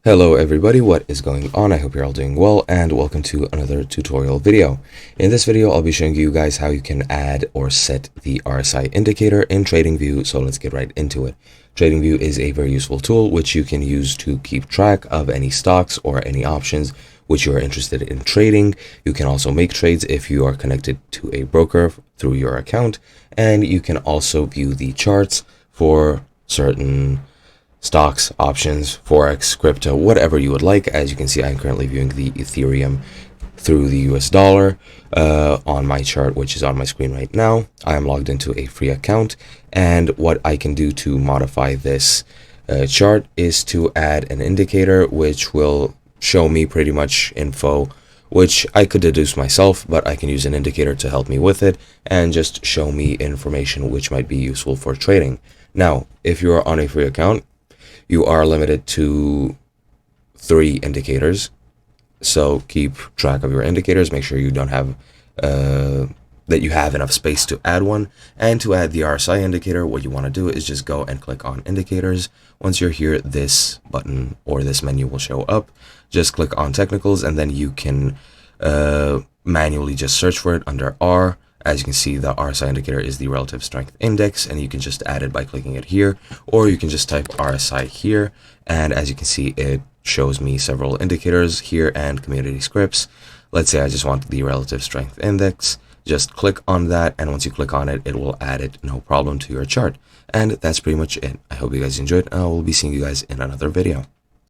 Hello everybody, what is going on? I hope you're all doing well and welcome to another tutorial video. In this video, I'll be showing you guys how you can add or set the RSI indicator in TradingView, so let's get right into it. TradingView is a very useful tool which you can use to keep track of any stocks or any options which you are interested in trading. You can also make trades if you are connected to a broker through your account, and you can also view the charts for certain stocks, options, forex, crypto, whatever you would like. As you can see, I'm currently viewing the Ethereum through the US dollar on my chart, which is on my screen right now. I am logged into a free account, and what I can do to modify this chart is to add an indicator which will show me pretty much info which I could deduce myself, but I can use an indicator to help me with it and just show me information which might be useful for trading. Now, if you are on a free account, you are limited to 3 indicators, so keep track of your indicators. Make sure you don't have that you have enough space to add one. And to add the RSI indicator, what you want to do is just go and click on indicators. Once you're here, this button or this menu will show up. Just click on technicals, and then you can manually just search for it under R. As you can see, the RSI indicator is the relative strength index, and you can just add it by clicking it here, or you can just type RSI here. And as you can see, it shows me several indicators here and community scripts. Let's say I just want the relative strength index. Just click on that, and once you click on it, it will add it no problem to your chart. And that's pretty much it. I hope you guys enjoyed, and I will be seeing you guys in another video.